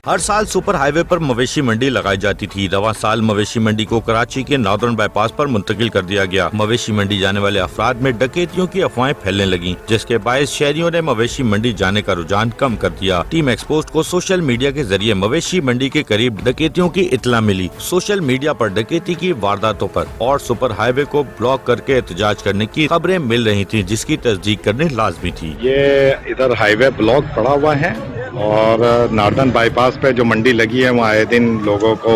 हर साल super highway पर मवेशी मंडी लगाई जाती थी। रवां साल मवेशी मंडी को कराची के नॉर्दर्न बाईपास पर मुंतकिल कर दिया गया। मवेशी मंडी जाने वाले अफराद में डकैतियों की अफवाहें फैलने लगीं, जिसके बायस शहरियों ने मवेशी मंडी जाने का रुझान कम कर दिया। टीम एक्सपोस्ट को सोशल मीडिया के जरिए मवेशी मंडी के करीब डकैतियों की इत्तला मिली। सोशल मीडिया पर डकैती की वारदातों पर और सुपर हाईवे को ब्लॉक करके एहतजाज करने की खबरें मिल रही थी, जिसकी तस्दीक करनी लाजमी थी। ये इधर हाईवे ब्लॉक पड़ा हुआ है और नॉर्दर्न बाईपास पे जो मंडी लगी है वहाँ आए दिन लोगों को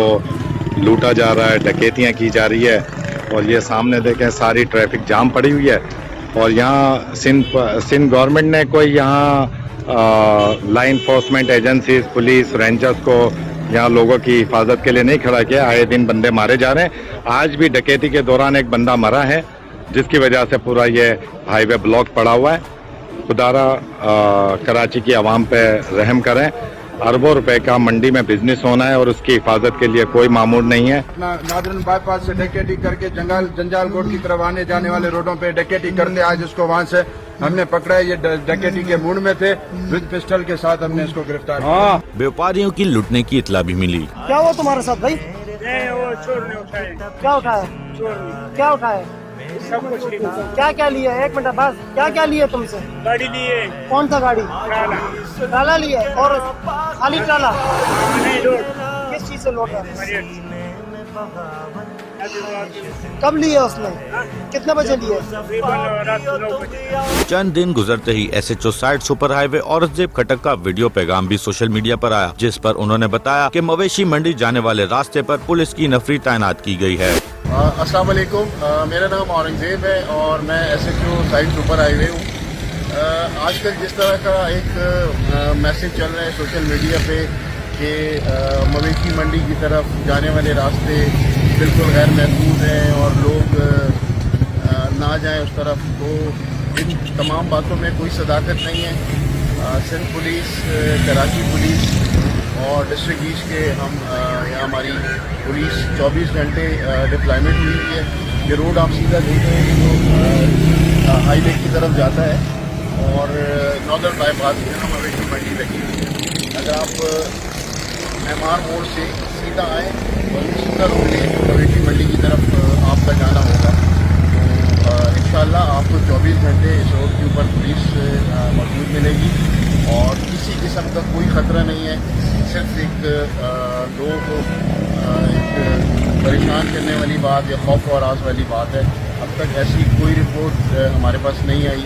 लूटा जा रहा है, डकैतियाँ की जा रही है। और ये सामने देखें सारी ट्रैफिक जाम पड़ी हुई है। और यहाँ सिंध गवर्नमेंट ने कोई यहाँ law enforcement agencies, police, rangers को यहाँ लोगों की हिफाजत के लिए नहीं खड़ा किया। आए दिन बंदे मारे जा रहे हैं। आज भी डकैती के दौरान एक बंदा मरा है, जिसकी वजह से पूरा ये हाईवे ब्लॉक पड़ा हुआ है। खुदारा कराची की आवाम पे रहम करें। अरबों रुपए का मंडी में बिजनेस होना है और उसकी हिफाजत के लिए कोई मामूल नहीं है। नॉर्दर्न बाईपास से डकैती करके जंजाल कोट की तरफ आने जाने वाले रोडों पे डकैती करते, आज उसको वहाँ से हमने पकड़ा है। ये डकैती के मूड में थे, विद पिस्टल के साथ हमने इसको गिरफ्तार किया। व्यापारियों की लूटने की इतला भी मिली। क्या हुआ तुम्हारे साथ भाई? वो चोर ने उठाए। क्या उठाया? चोर ने क्या उठाया? सब कुछ लिया। क्या क्या लिया? एक मिनट बस, क्या क्या लिया तुमसे? गाड़ी लिए, कौन सा गाड़ी? ट्राला। ट्राला लिया और खाली ट्राला? नहीं, लोड किस चीज से लौटा? कब लिया उसने? कितने बजे लिया? रात 9 बजे। चंद दिन गुजरते ही SHO side super highway Aurangzeb Khattak का वीडियो पैगाम भी सोशल मीडिया पर आया, जिस पर उन्होंने बताया कि मवेशी मंडी जाने वाले रास्ते पर पुलिस की नफरी तैनात की गई है। अस्सलाम वालेकुम, मेरा नाम औरंगजेब है और मैं SHO साइड सुपर हाईवे हूँ। आजकल जिस तरह का एक मैसेज चल रहा है सोशल मीडिया पे कि मवेशी मंडी की तरफ जाने वाले रास्ते बिल्कुल गैर महफूज हैं और लोग ना जाएं उस तरफ, तो इन तमाम बातों में कोई सदाकत नहीं है। सिंध पुलिस, कराची पुलिस और डिस्ट्रिक्ट ईस्ट के हम यहाँ हमारी पुलिस 24 घंटे डिप्लॉयमेंट हुई है। ये रोड आप सीधा देखें तो हाईवे की तरफ जाता है और नॉर्दर्न बाईपास में हम मवेशी मंडी लगी हुई है। अगर आप MR मोड़ से सीधा आए और सीधा रोड लें मवेशी मंडी की तरफ आपका जाना होगा, तो इंशाल्लाह आपको 24 घंटे इस रोड के ऊपर पुलिस मौजूद मिलेगी और किसी किस्म का कोई ख़तरा नहीं है। सिर्फ एक लोगों को एक परेशान करने वाली बात या खौफ और आस वाली बात है। अब तक ऐसी कोई रिपोर्ट हमारे पास नहीं आई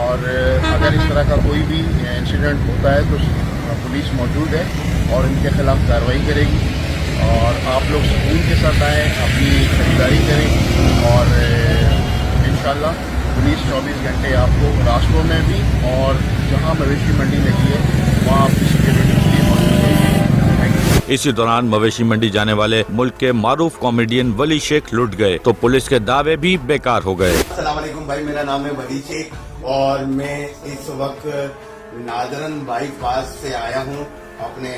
और अगर इस तरह का कोई भी इंसिडेंट होता है तो पुलिस मौजूद है और इनके खिलाफ कार्रवाई करेगी। और आप लोग सुकून के साथ आएँ, अपनी खरीदारी करें और इंशाल्लाह पुलिस 24 घंटे आपको रास्तों में भी और जहाँ मवेशी मंडी लगी है वहाँ आपकी सिक्योरिटी के लिए मौजूद है। इसी दौरान मवेशी मंडी जाने वाले मुल्क के मारूफ कॉमेडियन वली शेख लुट गए तो पुलिस के दावे भी बेकार हो गए। अस्सलाम वालेकुम भाई, मेरा नाम है वली शेख और मैं इस वक्त नॉर्दर्न बाईपास से आया हूँ। अपने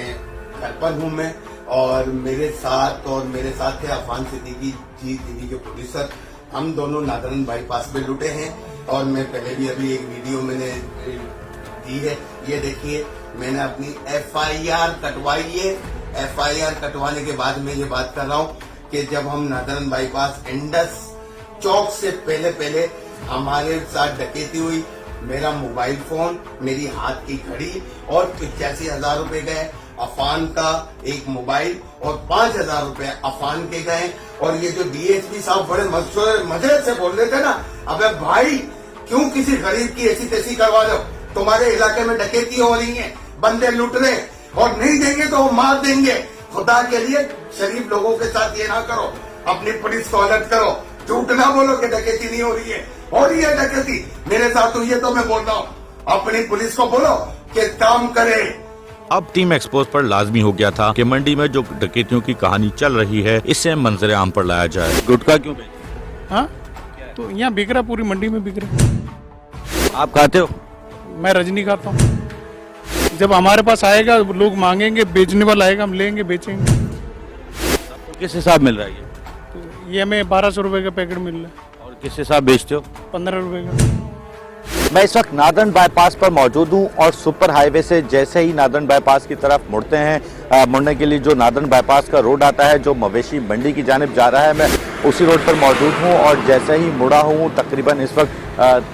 घर पर हूँ मैं और मेरे साथ थे अफान सिद्दीकी जी, दिल्ली के प्रोड्यूसर। हम दोनों नॉर्दर्न बाईपास पे लुटे हैं और मैं पहले भी अभी एक वीडियो मैंने दी है। ये देखिए, मैंने अपनी FIR कटवाई है। FIR कटवाने के बाद मैं ये बात कर रहा हूँ कि जब हम नॉर्दर्न बाईपास इंडस चौक से पहले हमारे साथ डकैती हुई, मेरा मोबाइल फोन, मेरी हाथ की घड़ी और 85,000 रुपए गए। अफान का एक मोबाइल और 5,000 रुपए अफान के गए। और ये जो DSP साहब बड़े मजे से बोल रहे थे ना, अबे भाई क्यों किसी गरीब की ऐसी तैसी करवा दो? तुम्हारे इलाके में डकैती हो रही है, बंदे लूट रहे और नहीं देंगे तो मार देंगे। खुदा के लिए शरीफ लोगों के साथ ये ना करो, अपनी पुलिस को अलर्ट करो। झूठ ना बोलो कि डकैती नहीं हो रही है, हो रही है डकैती। मेरे साथ हुई है तो मैं बोल रहा हूँ, अपनी पुलिस को बोलो कि काम करे। अब टीम एक्सपोज पर लाजमी हो गया था कि मंडी में जो डकैतियों की कहानी चल रही है इसे मंजर आम पर लाया जाए। गुटखा क्यों बेचते? हाँ, तो यहाँ बिक रहा, पूरी मंडी में बिक रहा। आप खाते हो? मैं रजनी खाता हूँ। जब हमारे पास आएगा लोग मांगेंगे, बेचने वाला आएगा, हम लेंगे, बेचेंगे। आपको किस हिसाब मिल रहा है ये? तो ये हमें 1200 रुपए का पैकेट मिल रहा है। और किस हिसाब बेचते हो? 15 रुपए का। मैं इस वक्त नॉर्दर्न बाईपास पर मौजूद हूँ और सुपर हाईवे से जैसे ही नॉर्दर्न बाईपास की तरफ मुड़ते हैं मुड़ने के लिए जो नादन बाईपास का रोड आता है जो मवेशी मंडी की जानिब जा रहा है, मैं उसी रोड पर मौजूद हूँ और जैसे ही मुड़ा हूँ तकरीबन इस वक्त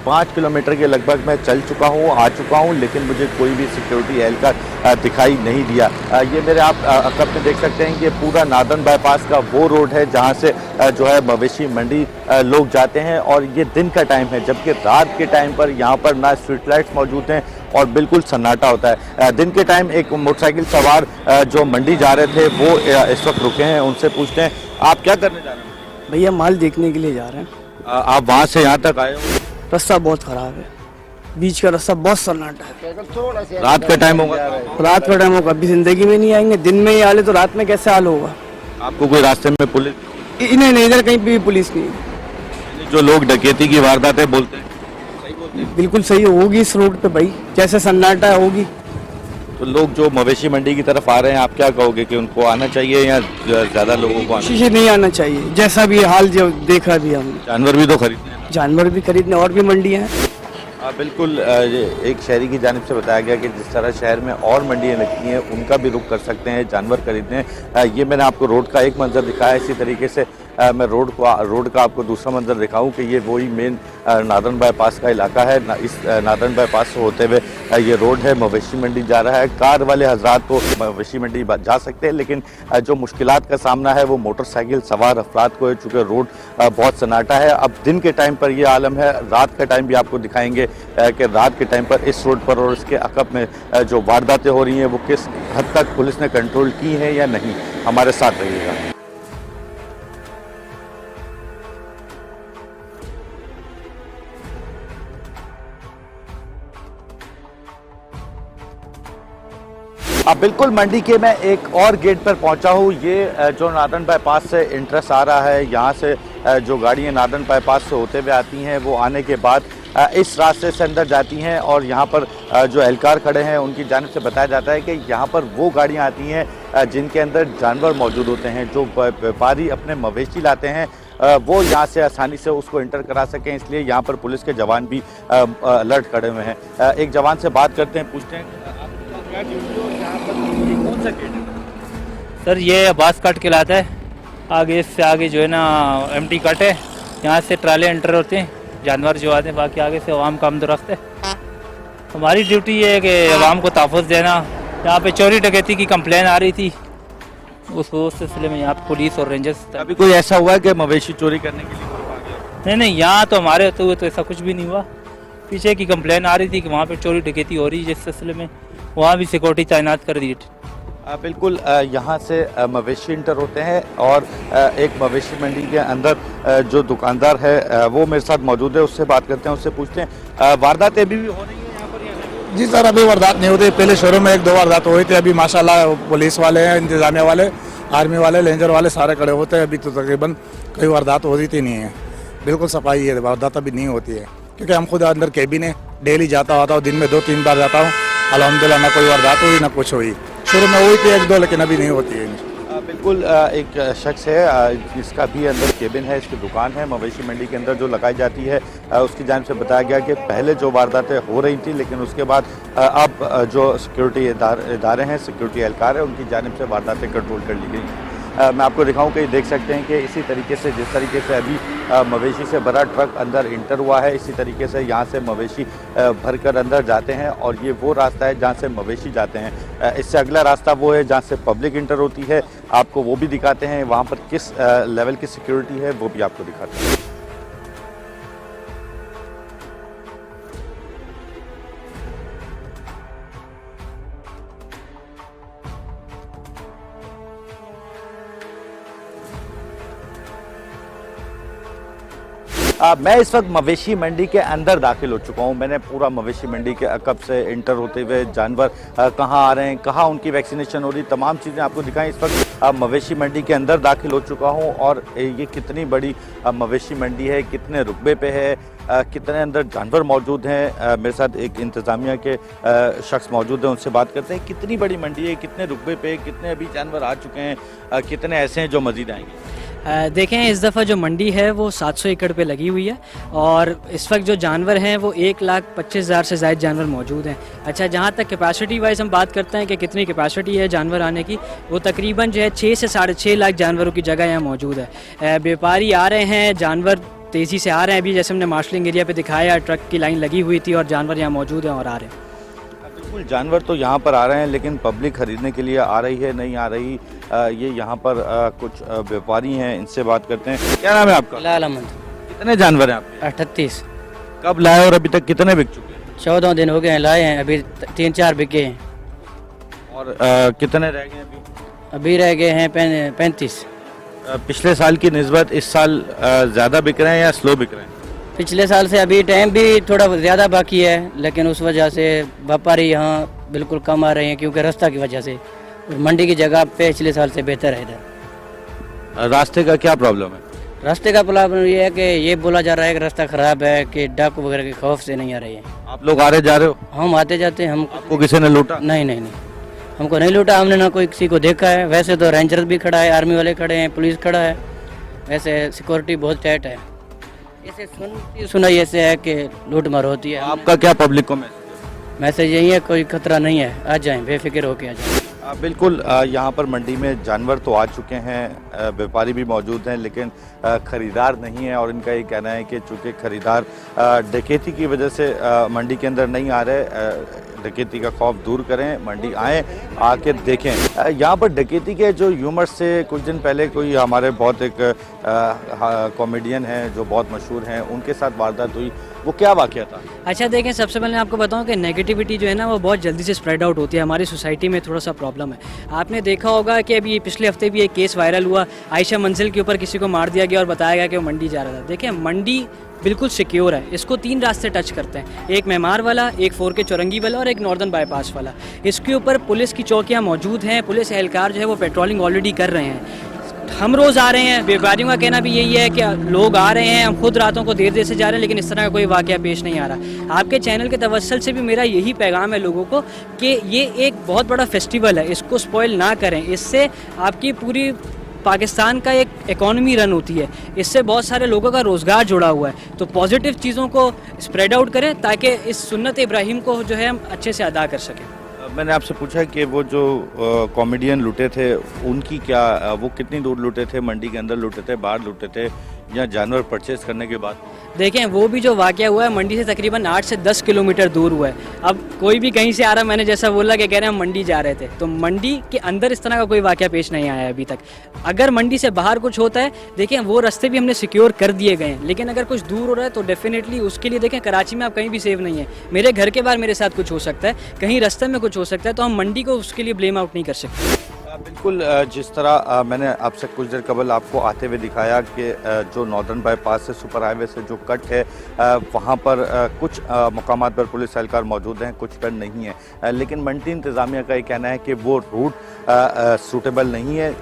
5 किलोमीटर के लगभग मैं चल चुका हूँ, आ चुका हूँ, लेकिन मुझे कोई भी सिक्योरिटी एहलकार दिखाई नहीं दिया। ये मेरे आप अकब में देख सकते हैं कि पूरा नादन बाईपास का वो रोड है जहाँ से जो है मवेशी मंडी लोग जाते हैं और ये दिन का टाइम है, जबकि रात के टाइम पर यहाँ पर ना स्ट्रीट लाइट्स मौजूद हैं और बिल्कुल सन्नाटा होता है। दिन के टाइम एक मोटरसाइकिल सवार जो मंडी जा रहे थे वो इस वक्त रुके हैं, उनसे पूछते हैं आप क्या करने जा रहे हैं? भैया माल देखने के लिए जा रहे हैं। आप वहाँ से यहाँ तक आए हो? रास्ता बहुत खराब है, बीच का रास्ता बहुत सन्नाटा है। रात का टाइम होगा? रात का टाइम होगा, अभी जिंदगी में नहीं आएंगे, दिन में ही आ ले तो रात में कैसे हाल होगा। आपको कोई रास्ते में पुलिस? इन्हें नहीं, इधर कहीं भी पुलिस नहीं। जो लोग डकैती की वारदातें बोलते हैं बिल्कुल सही होगी इस रोड पे भाई, जैसे सन्नाटा होगी। तो लोग जो मवेशी मंडी की तरफ आ रहे हैं आप क्या कहोगे कि उनको आना चाहिए या ज्यादा लोगों को आना? शीशे नहीं आना चाहिए, जैसा भी हाल जो देखा भी हमने। जानवर भी तो खरीदने हैं। जानवर भी खरीदने और भी मंडियाँ हैं। बिल्कुल एक शहरी की जानिब से बताया गया कि जिस तरह शहर में और मंडियाँ लगती हैं उनका भी रुख कर सकते हैं जानवर खरीदने। ये मैंने आपको रोड का एक मंजर दिखाया, इसी तरीके से मैं रोड का आपको दूसरा मंजर दिखाऊं कि ये वही मेन नादन बाईपास का इलाका है। इस नादन बाईपास से होते हुए ये रोड है, मवेशी मंडी जा रहा है। कार वाले हजरात को मवेशी मंडी जा सकते हैं, लेकिन जो मुश्किलात का सामना है वो मोटरसाइकिल सवार अफराद को है, चूँकि रोड बहुत सन्नाटा है। अब दिन के टाइम पर ये आलम है, रात का टाइम भी आपको दिखाएंगे कि रात के टाइम पर इस रोड पर और इसके अकब में जो वारदातें हो रही हैं वो किस हद तक पुलिस ने कंट्रोल की है या नहीं। हमारे साथ रहिएगा। अब बिल्कुल मंडी के मैं एक और गेट पर पहुंचा हूं। ये जो नादन बाईपास से इंट्रेस आ रहा है, यहाँ से जो गाड़ियाँ नादन बाईपास से होते हुए आती हैं वो आने के बाद इस रास्ते से अंदर जाती हैं और यहाँ पर जो एहलकार खड़े हैं उनकी जानिब से बताया जाता है कि यहाँ पर वो गाड़ियाँ आती हैं जिनके अंदर जानवर मौजूद होते हैं। जो व्यापारी अपने मवेशी लाते हैं वो यहाँ से आसानी से उसको इंटर करा सकें, इसलिए यहाँ पर पुलिस के जवान भी अलर्ट खड़े हुए हैं। एक जवान से बात करते हैं, पूछते हैं क्या ड्यूटी हो यहाँ पर, कौन सा गेट है? सर ये अब्बास कट कहलाता है, आगे इससे आगे जो है ना एमटी कट है, यहाँ से ट्राले एंटर होते हैं, जानवर जो आते हैं, बाकी आगे से अवाम का आमदोरफ्त है। हमारी ड्यूटी ये है कि अवाम को तहफ़्फ़ुज़ देना। यहाँ पे चोरी डकैती की कंप्लेन आ रही थी, उस सिलसिले में यहाँ पे पुलिस और रेंजर्स। अभी कोई ऐसा हुआ है कि मवेशी चोरी करने के लिए आ गया? नहीं, यहाँ तो हमारे होते हुए तो ऐसा कुछ भी नहीं हुआ। पीछे की कंप्लेन आ रही थी कि वहाँ पे चोरी डकैती हो रही है, जिस सिलसिले में वहाँ भी सिक्योरिटी तैनात कर दी। बिल्कुल यहाँ से मवेशी इंटर होते हैं और एक मवेशी मंडी के अंदर जो दुकानदार है वो मेरे साथ मौजूद है, उससे बात करते हैं, उससे पूछते हैं वारदातें अभी भी हो रही है यहाँ पर? जी सर, अभी वारदात नहीं होती। पहले शुरू में 1-2 वारदात हुई थी, अभी माशाल्लाह पुलिस वाले हैं, इंतजामिया वाले, आर्मी वाले, रेंजर वाले सारे खड़े होते हैं। अभी तो तकरीबन कोई वारदात होती नहीं है, बिल्कुल सफाई है, वारदात अभी नहीं होती है, क्योंकि हम खुद अंदर केबिन है, डेली जाता आता हूँ, दिन में 2-3 बार जाता हूँ। अल्हम्दुलिल्लाह ना कोई वारदात हुई ना कुछ हुई। शुरू में हुई थी 1-2, लेकिन अभी नहीं होती है। बिल्कुल एक शख्स है जिसका भी अंदर केबिन है, इसकी दुकान है मवेशी मंडी के अंदर जो लगाई जाती है, उसकी जानिब से बताया गया कि पहले जो वारदातें हो रही थी, लेकिन उसके बाद अब जो सिक्योरिटी इदारे हैं, सिक्योरिटी एहलकार है, उनकी जानिब से वारदातें कंट्रोल कर ली गई। मैं आपको दिखाऊं कि देख सकते हैं कि इसी तरीके से जिस तरीके से अभी मवेशी से भरा ट्रक अंदर इंटर हुआ है, इसी तरीके से यहाँ से मवेशी भरकर अंदर जाते हैं और ये वो रास्ता है जहाँ से मवेशी जाते हैं। इससे अगला रास्ता वो है जहाँ से पब्लिक इंटर होती है, आपको वो भी दिखाते हैं। वहाँ पर किस लेवल की सिक्योरिटी है वो भी आपको दिखाते हैं। मैं इस वक्त मवेशी मंडी के अंदर दाखिल हो चुका हूं। मैंने पूरा मवेशी मंडी के अकब से इंटर होते हुए जानवर कहां आ रहे हैं, कहां उनकी वैक्सीनेशन हो रही, तमाम चीज़ें आपको दिखाएं। इस वक्त मवेशी मंडी के अंदर दाखिल हो चुका हूं और ये कितनी बड़ी मवेशी मंडी है, कितने रुकबे पे है, कितने अंदर जानवर मौजूद हैं। मेरे साथ एक इंतज़ामिया के शख्स मौजूद हैं, उनसे बात करते हैं। कितनी बड़ी मंडी है, कितने रुकबे पे, कितने अभी जानवर आ चुके हैं, कितने ऐसे हैं जो मज़ीद आएंगे? देखें इस दफ़ा जो मंडी है वो 700 एकड़ पे लगी हुई है और इस वक्त जो जानवर हैं वो 1,25,000 से ज़ायद जानवर मौजूद हैं। अच्छा, जहाँ तक कैपेसिटी वाइज हम बात करते हैं कि कितनी कैपेसिटी है जानवर आने की, वो तकरीबन जो है 6 से 6.5 लाख जानवरों की जगह यहाँ मौजूद है। व्यापारी आ रहे हैं, जानवर तेज़ी से आ रहे हैं। अभी जैसे हमने मार्शलिंग एरिया पे दिखाया, ट्रक की लाइन लगी हुई थी और जानवर यहाँ मौजूद हैं और आ रहे हैं। बिल्कुल, जानवर तो यहाँ पर आ रहे हैं लेकिन पब्लिक खरीदने के लिए आ रही है, नहीं आ रही। ये यहाँ पर कुछ व्यापारी हैं, इनसे बात करते हैं। क्या नाम है आपका? लाल अहमद। कितने जानवर हैं आपके? 38। कब लाए और अभी तक कितने बिक चुके हैं? 14 दिन हो गए हैं लाए हैं, अभी 3-4 बिके हैं। और कितने रह गए अभी? अभी रह गए हैं 35। पिछले साल की निस्बत इस साल ज़्यादा बिक रहे हैं या स्लो बिक रहे हैं? पिछले साल से अभी टाइम भी थोड़ा ज़्यादा बाकी है, लेकिन उस वजह से व्यापारी यहाँ बिल्कुल कम आ रहे हैं क्योंकि रास्ता की वजह से। मंडी की जगह पिछले साल से बेहतर है इधर। रास्ते का क्या प्रॉब्लम है? रास्ते का प्रॉब्लम ये है कि ये बोला जा रहा है कि रास्ता ख़राब है, कि डाकू वगैरह के खौफ से नहीं आ रही है। आप लोग आ रहे जा रहे हो? हम आते जाते हैं। आपको किसी ने लूटा? नहीं, हमको नहीं लूटा, हमने ना कोई किसी को देखा है। वैसे तो रेंजर भी खड़ा है, आर्मी वाले खड़े हैं, पुलिस खड़ा है, वैसे सिक्योरिटी बहुत टाइट है। ऐसे सुनाई ऐसे है कि लूट मार होती है। आपका क्या पब्लिक को मैसेज यही है, कोई खतरा नहीं है, आ जाएं, बेफिक्र होके आ जाएं। बिल्कुल, यहाँ पर मंडी में जानवर तो आ चुके हैं, व्यापारी भी मौजूद हैं, लेकिन ख़रीदार नहीं है। और इनका ये कहना है कि चूँकि ख़रीदार डकैती की वजह से मंडी के अंदर नहीं आ रहे, डकैती का खौफ दूर करें, मंडी आएँ, आके देखें। यहाँ पर डकैती के जो ह्यूमर्स से कुछ दिन पहले कोई हमारे बहुत एक कॉमेडियन हैं जो बहुत मशहूर हैं, उनके साथ वारदात हुई, वो क्या वाक़या था? अच्छा, देखें, सबसे पहले आपको बताऊं कि नेगेटिविटी जो है ना वो बहुत जल्दी से स्प्रेड आउट होती है। हमारी सोसाइटी में थोड़ा सा प्रॉब्लम है। आपने देखा होगा कि अभी पिछले हफ्ते भी एक केस वायरल हुआ, आयशा मंजिल के ऊपर किसी को मार दिया गया और बताया गया कि वो मंडी जा रहा था। देखें, मंडी बिल्कुल सिक्योर है। इसको 3 रास्ते टच करते हैं, एक मेमार वाला, एक 4 के चौरंगी वाला और एक नॉर्दर्न बाईपास वाला। इसके ऊपर पुलिस की चौकियाँ मौजूद हैं, पुलिस एहलकार जो है वो पेट्रोलिंग ऑलरेडी कर रहे हैं। हम रोज़ आ रहे हैं, व्यापारियों का कहना भी यही है कि लोग आ रहे हैं, हम खुद रातों को देर से जा रहे हैं, लेकिन इस तरह का कोई वाक़या पेश नहीं आ रहा। आपके चैनल के तवस्सुल से भी मेरा यही पैगाम है लोगों को कि ये एक बहुत बड़ा फेस्टिवल है, इसको स्पॉइल ना करें। इससे आपकी पूरी पाकिस्तान का एक इकॉनमी रन होती है, इससे बहुत सारे लोगों का रोज़गार जुड़ा हुआ है। तो पॉजिटिव चीज़ों को स्प्रेड आउट करें ताकि इस सुन्नत इब्राहिम को जो है हम अच्छे से अदा कर सकें। मैंने आपसे पूछा कि वो जो कॉमेडियन लूटे थे उनकी क्या, वो कितनी दूर लूटे थे? मंडी के अंदर लूटे थे, बाहर लूटे थे, या जानवर परचेज करने के बाद? देखें, वो भी जो वाक़या हुआ है मंडी से तकरीबन 8 से 10 किलोमीटर दूर हुआ है। अब कोई भी कहीं से आ रहा, मैंने जैसा बोला कि कह रहे हैं हम मंडी जा रहे थे, तो मंडी के अंदर इस तरह का कोई वाक़या पेश नहीं आया है अभी तक। अगर मंडी से बाहर कुछ होता है, देखें वो रास्ते भी हमने सिक्योर कर दिए गए हैं, लेकिन अगर कुछ दूर हो रहा है तो डेफिनेटली उसके लिए देखें, कराची में आप कहीं भी सेफ नहीं है। मेरे घर के बाहर मेरे साथ कुछ हो सकता है, कहीं रास्ते में कुछ हो सकता है, तो हम मंडी को उसके लिए ब्लेम आउट नहीं कर सकते। बिल्कुल, जिस तरह मैंने आपसे कुछ देर कबल आपको आते हुए दिखाया कि जो नॉर्दर्न बाईपास से सुपर हाईवे से जो कट है, वहाँ पर कुछ मकामात पर पुलिस एहलकार मौजूद हैं, कुछ पर नहीं है। लेकिन मंडी इंतज़ामिया का ये कहना है कि वो रूट सूटेबल नहीं है।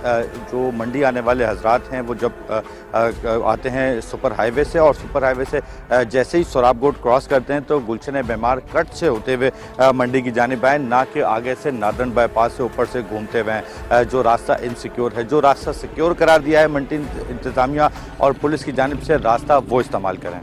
जो मंडी आने वाले हजरात हैं वो जब आते हैं सुपर हाईवे से, और सुपर हाईवे से जैसे ही सोराब गोट क्रॉस करते हैं तो गुलशन मेमार कट से होते हुए मंडी की जानिब आए, ना कि आगे से नॉर्दर्न बाईपास से ऊपर से घूमते हुए। जो रास्ता इनसिक्योर है, जो रास्ता सिक्योर करार दिया है मंडी इंतज़ामिया और पुलिस की जानिब से, रास्ता वो इस्तेमाल करें।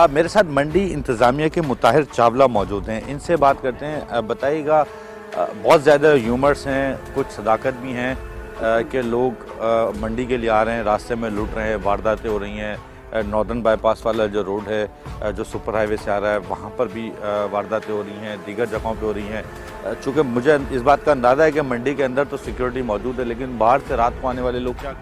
मेरे साथ मंडी इंतज़ामिया के मुताहिर चावला मौजूद हैं, इनसे बात करते हैं। बताइएगा, बहुत ज़्यादा ह्यूमर्स हैं, कुछ सदाकत भी हैं कि लोग मंडी के लिए आ रहे हैं, रास्ते में लूट रहे हैं, वारदातें हो रही हैं। नॉर्दर्न बाईपास वाला जो रोड है जो सुपर हाईवे से आ रहा है, वहाँ पर भी वारदातें हो रही हैं, दीगर जगहों पे हो रही हैं। चूँकि मुझे इस बात का अंदाज़ा है कि मंडी के अंदर तो सिक्योरिटी मौजूद है, लेकिन बाहर से रात को आने वाले लोग क्या?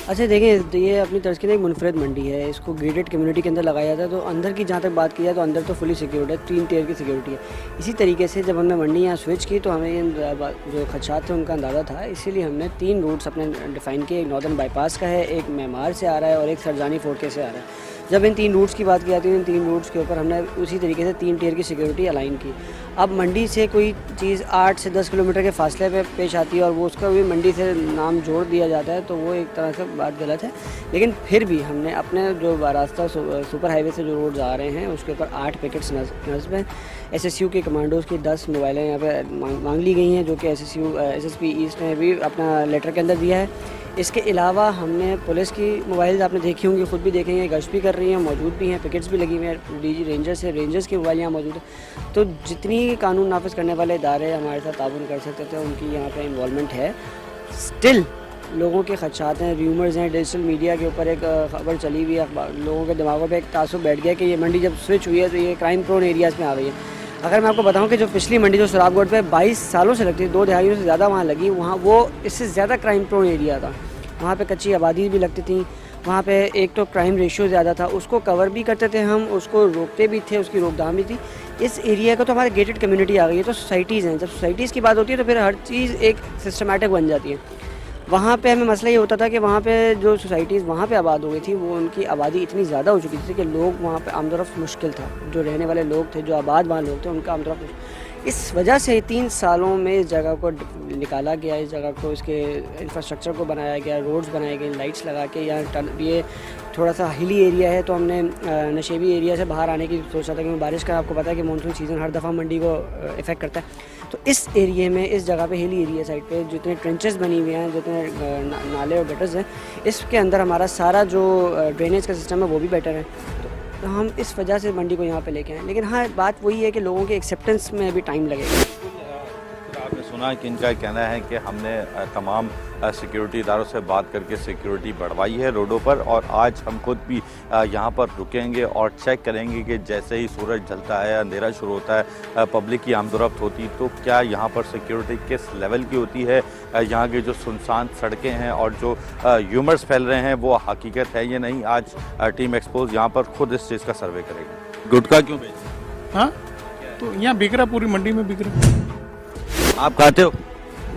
अच्छा, देखिए, ये अपनी तर्ज की एक मुनफरद मंडी है, इसको ग्रेडेड कम्युनिटी के अंदर लगाया जाता है। तो अंदर की जहाँ तक बात की जाए तो अंदर तो फुली सिक्योर्ड है, 3 टियर की सिक्योरिटी है। इसी तरीके से जब हमने मंडी यहाँ स्विच की तो हमें जो खदशात थे उनका अंदाज़ा था, इसीलिए हमने 3 रूट्स अपने डिफ़ाइन किए। एक नॉर्दर्न बाईपास का है, एक मेमार से आ रहा है और एक सरजानी फोर्के से आ रहा है। जब इन 3 रूट्स की बात की जाती है, इन 3 रूट्स के ऊपर हमने उसी तरीके से 3 टियर की सिक्योरिटी अलाइन की। अब मंडी से कोई चीज़ 8 से 10 किलोमीटर के फासले पे पेश आती है और वो उसका भी मंडी से नाम जोड़ दिया जाता है, तो वो एक तरह से बात गलत है। लेकिन फिर भी हमने अपने जो रास्ता सुपर हाईवे से जो रोड आ रहे हैं उसके ऊपर 8 पैकेट्स नस्ब हैं। SSU के कमांडोज़ की 10 मोबाइलें यहाँ पे मांग ली गई हैं, जो कि SSP ईस्ट ने भी अपना लेटर के अंदर दिया है। इसके अलावा हमने पुलिस की मोबाइल्स आपने देखी होंगी, ख़ुद भी देखेंगे, गश्त भी कर रही हैं, मौजूद भी हैं, पिकेट्स भी लगी हुई हैं। DG रेंजर्स की मोबाइल यहाँ मौजूद है। तो जितनी कानून नाफिज करने वाले इदारे हमारे साथ ताउन कर सकते थे उनकी यहाँ पे इन्वॉल्वमेंट है। स्टिल लोगों के खदशात हैं, र्यूमर्स हैं, डिजिटल मीडिया के ऊपर एक खबर चली हुई है, लोगों के दिमागों पर एक तासुब बैठ गया कि ये मंडी जब स्विच हुई है तो ये क्राइम प्रोन एरियाज़ में आ गई है। अगर मैं आपको बताऊं कि जो पिछली मंडी जो सुराबगढ़ पे 22 सालों से लगती है, 2 दहाइयों से ज़्यादा वहाँ लगी, वहाँ वो इससे ज़्यादा क्राइम प्रोन एरिया था। वहाँ पे कच्ची आबादी भी लगती थी, वहाँ पे एक तो क्राइम रेशियो ज़्यादा था, उसको कवर भी करते थे हम, उसको रोकते भी थे, उसकी रोकथाम भी थी। इस एरिया का तो हमारे गेटेड कम्युनिटी आ गई है, तो सोसाइटीज़ हैं। जब सोसाइटीज़ की बात होती है तो फिर हर चीज़ एक सिस्टमेटिक बन जाती है। वहाँ पे हमें मसला ये होता था कि वहाँ पे जो सोसाइटीज़ वहाँ पे आबाद हो गई थी, वो उनकी आबादी इतनी ज़्यादा हो चुकी थी कि लोग वहाँ पे आमदोरफ्त मुश्किल था। जो रहने वाले लोग थे, जो आबाद वहाँ लोग थे, उनका आमदोरफ्त। इस वजह से 3 सालों में इस जगह को निकाला गया, इस जगह को, इसके इंफ्रास्ट्रक्चर को बनाया गया, रोड्स बनाए गए, लाइट्स लगा के। यहाँ ये थोड़ा सा हिली एरिया है, तो हमने नशेबी एरिया से बाहर आने की सोचा था, क्योंकि बारिश का आपको पता है कि मानसून सीज़न हर दफ़ा मंडी को इफ़ेक्ट करता है। तो इस एरिए में, इस जगह पे, हिली एरिया साइड पे जितने ट्रेंचेस बनी हुए हैं, जितने नाले और गटर्स हैं, इसके अंदर हमारा सारा जो ड्रेनेज का सिस्टम है वो भी बेटर है। तो हम इस वजह से मंडी को यहाँ पे लेके आए। लेकिन हाँ, बात वही है कि लोगों के एक्सेप्टेंस में भी टाइम लगेगा। आपने सुना कि इनका कहना है कि हमने तमाम सिक्योरिटी इदारों से बात करके सिक्योरिटी बढ़वाई है रोडों पर, और आज हम खुद भी यहाँ पर रुकेंगे और चेक करेंगे कि जैसे ही सूरज ढलता है, अंधेरा शुरू होता है, पब्लिक की आमदोरफ्त होती, तो क्या यहाँ पर सिक्योरिटी किस लेवल की होती है। यहाँ की जो सुनसान सड़कें हैं और जो ह्यूमर्स फैल रहे हैं वो हकीकत है या नहीं, आज टीम एक्सपोज यहाँ पर खुद इस चीज़ का सर्वे करेगी। गुटखा क्यों बेचते? हाँ, तो यहाँ बिक रहा, पूरी मंडी में बिक रहा। आप खाते हो?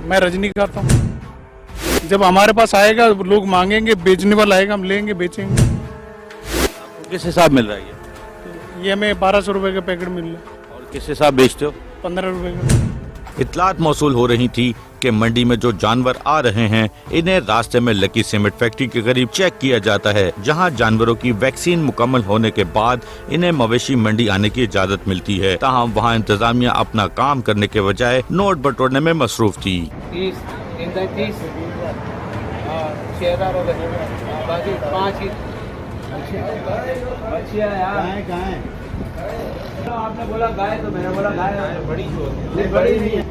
मैं रजनी खाता हूँ। जब हमारे पास आएगा, लोग मांगेंगे, बेचने वाला आएगा, हम लेंगे, बेचेंगे। आपको किस हिसाब मिल रहा है ये? ये हमें 1200 रुपये का पैकेट मिल रहा है। और किस हिसाब बेचते हो? 15 रुपये का। इत्तलात मौसूल हो रही थी कि मंडी में जो जानवर आ रहे हैं, इन्हें रास्ते में लकी सीमेंट फैक्ट्री के करीब चेक किया जाता है, जहां जानवरों की वैक्सीन मुकम्मल होने के बाद इन्हें मवेशी मंडी आने की इजाजत मिलती है। ताहम वहां इंतजामिया अपना काम करने के बजाय नोट बटोरने में मसरूफ थी। आपने बोला गाय तो मैंने बोला गाय बड़ी नहीं है।